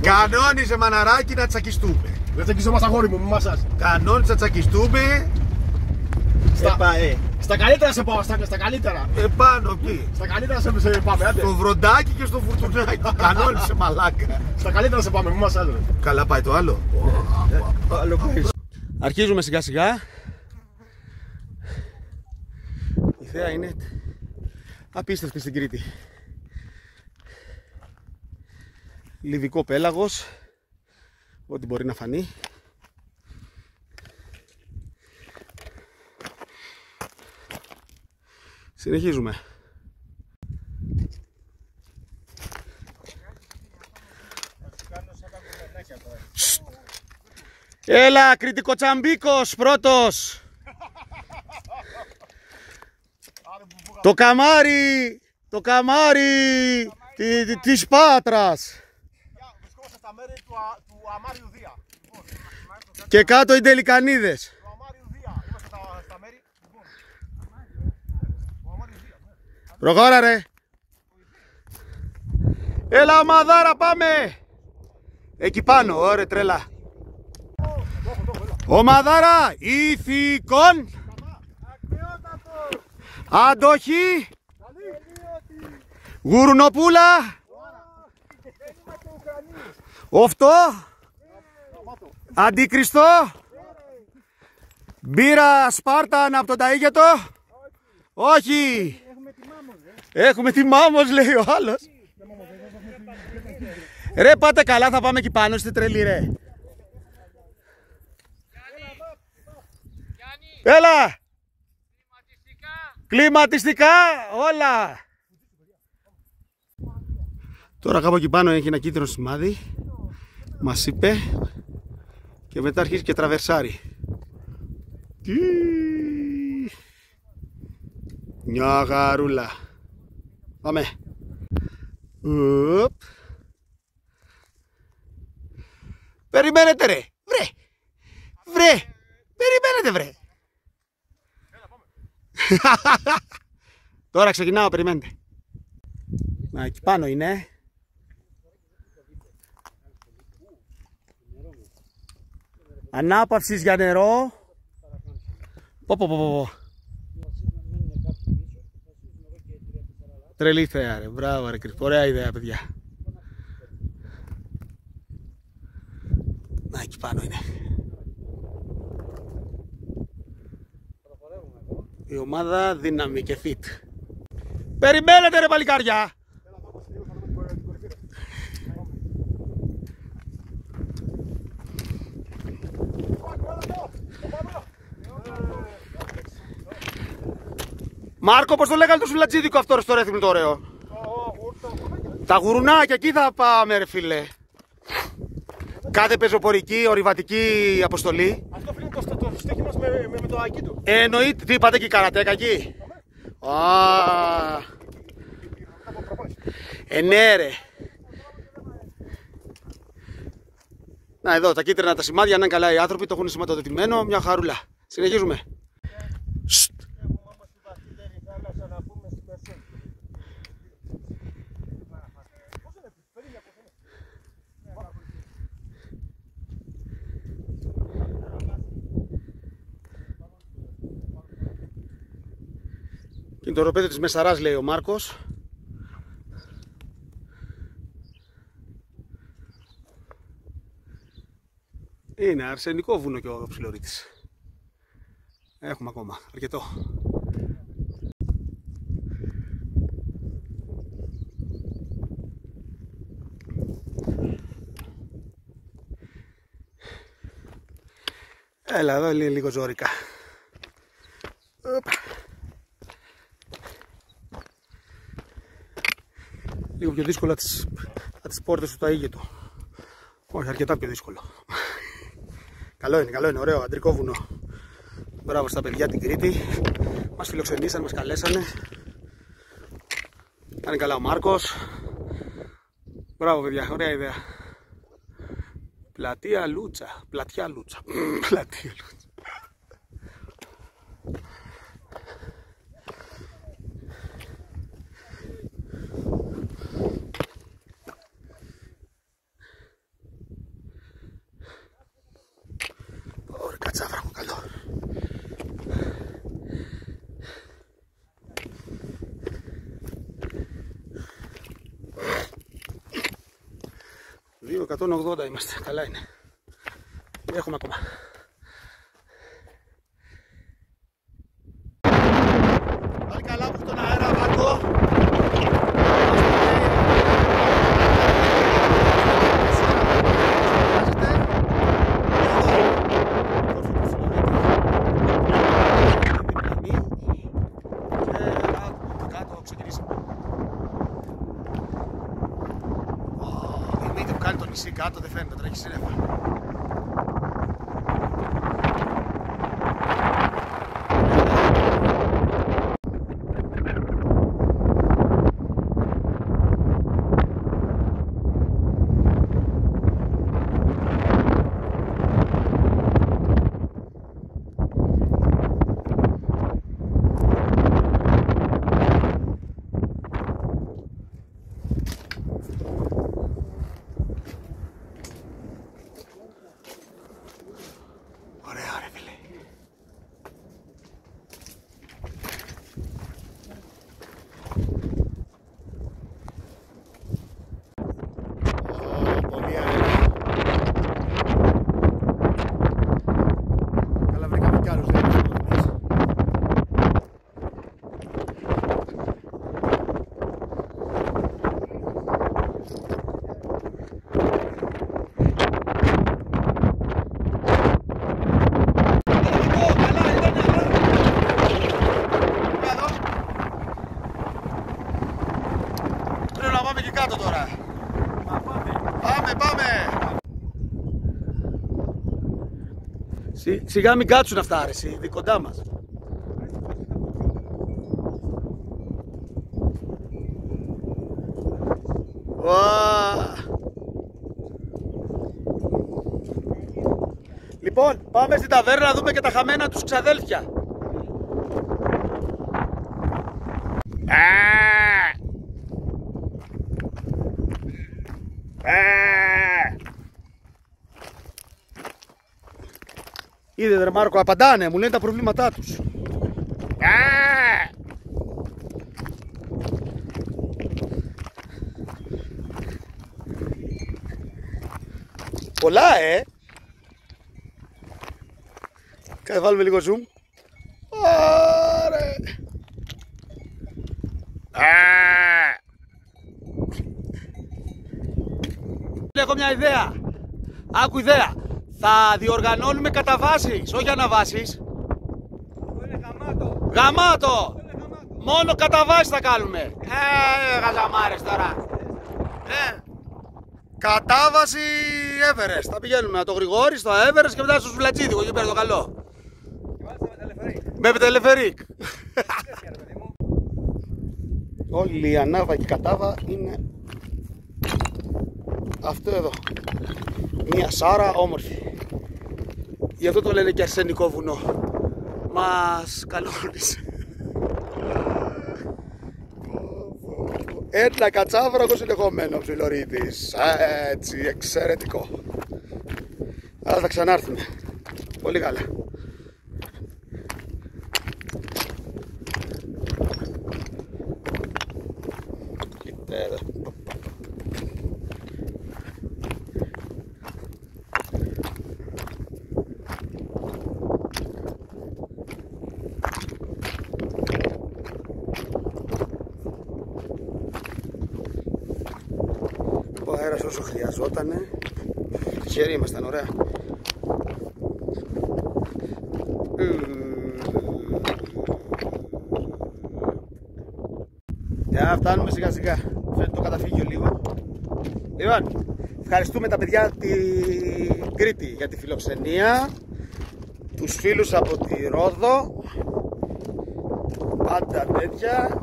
Κανόνισε μαναράκι να τσακιστούμε. Δεν τσακιζόμαστε αγόρι μου, μη μασάς. Κανόνισε να τσακιστούμε. Στα καλύτερα σε πάω, στα καλύτερα. Επάνω εκεί. Στα καλύτερα σε πάμε, άντε. Στο βροντάκι και στο φουρτουνάκι. Κανόνισε μαλάκα. Στα καλύτερα σε πάμε, μη μασάς. Καλά πάει το άλλο. Αρχίζουμε σιγά σιγά. Η θέα είναι απίστευτη στην Κρήτη. Λιβικό πέλαγος, ό,τι μπορεί να φανεί. Συνεχίζουμε. Έλα, Κρητικοτσαμπίκος πρώτος. Το καμάρι της Πάτρας. Βρισκόμαστε στα μέρη του Αμάριου Δία. Και κάτω οι Τελικανίδες. Του Αμάριου Δία. Είμαστε στα μέρη. Προχώρα ρε. Έλα ομαδάρα πάμε. Εκεί πάνω, ωραία τρέλα. Ομαδάρα ηθικών. Αντοχή. Γουρνοπούλα. Οφτό. Αντικριστό. Μπύρα Σπάρταν από τον Ταΐγετο. Όχι. Έχουμε τη Μάμος λέει ο άλλος. Ρε πάτε καλά, θα πάμε εκεί πάνω, είστε τρελή ρε. Έλα. Κλιματιστικά όλα. Τώρα κάπου εκεί πάνω έχει ένα κίτρινο σημάδι. Μας είπε. Και μετά αρχίζει και τραβερσάρι. Μια γαρούλα. Πάμε. Οπ. Περιμένετε ρε. Βρε. Περιμένετε βρε. Τώρα ξεκινάω, περιμένετε. Να, εκεί πάνω είναι. Ανάπαυσης για νερό. Πω. Τρελή θέα ρε, μπράβο ρε κρυφ, ωραία ιδέα παιδιά. Να, εκεί πάνω είναι. Η ομάδα δύναμη και fit. Περιμένετε ρε παλικάρια. Μάρκο, πώς το λέγανε το σουλατζίδικο αυτό στο ρέθιμο το ωραίο. Τα γουρνάκια, εκεί θα πάμε ρε φίλε. Κάθε πεζοπορική, ορειβατική αποστολή. Αυτό φίλε το στίχη μας με το ακί του. Εννοείται, τι είπατε εκεί, καρατέκα εκεί. Ναι ρε. Να εδώ, τα κίτρινα τα σημάδια, να είναι καλά οι άνθρωποι, το έχουν σηματοδοτημένο, μια χαρούλα. Συνεχίζουμε. Είναι το ροπέδιο της Μεσαράς λέει ο Μάρκος. Είναι αρσενικό βουνό και ο Ψιλορίτης. Έχουμε ακόμα αρκετό. Έλα εδώ είναι λίγο ζώρικα. Λίγο πιο δύσκολο από τις πόρτες του Ταΐγετου. Όχι, αρκετά πιο δύσκολο. Καλό είναι, ωραίο, αντρικό βουνό. Μπράβο στα παιδιά την Κρήτη. Μας φιλοξενήσαν, μας καλέσανε. Κάνει καλά ο Μάρκος. Μπράβο παιδιά, ωραία ιδέα. Πλατεία Λούτσα. Πλατιά Λούτσα. Πλατεία Λούτσα. κατσάβρα μου, καλό. Δύο 180 είμαστε, καλά είναι. Έχουμε ακόμα. Πάλι καλά που στον αέρα βάκο. Κάτω δεν φαίνεται, τρέχει σύννεφα. Σιγά μην κάτσουν αυτά, αρέσει, δει κοντά μας. Λοιπόν, πάμε στην ταβέρνα να δούμε και τα χαμένα τους ξαδέλφια. Είδε ρε Μάρκο, απαντάνε, μου λένε τα προβλήματά τους. Πολλά, Κάτσε βάλουμε λίγο zoom. Άρε. Έχω μια ιδέα. Άκου ιδέα. Θα διοργανώνουμε κατά βάσεις, όχι αναβάσεις. Είναι γαμάτο. Γαμάτο! Μόνο κατά βάσεις θα κάνουμε. Γαζαμάρες τώρα. Κατάβαση Everest. Θα πηγαίνουμε από το Γρηγόρη στο Everest και μετά στο Σουλατζίδικο εκεί πέρα το καλό. Με τελεφερίκ. Όλη η ανάβα και η κατάβα είναι αυτό εδώ. Μια σάρα όμορφη. Γι' αυτό το λένε και αρσενικό βουνό. Μας καλώνησε. Ένα κατσάβρακο συνεχόμενο ψιλορίτης. Έτσι, εξαιρετικό. Αλλά θα ξανάρθουμε. Πολύ καλά. Κοίτα εδώ. Ο αέρας όσο χρειαζότανε. Τυχεροί ήμασταν, ωραία. Για φτάνουμε σιγά σιγά. Φαίνεται το καταφύγιο λίγο. Λοιπόν, ευχαριστούμε τα παιδιά την Κρήτη για τη φιλοξενία. Τους φίλους από τη Ρόδο. Πάντα τέτοια.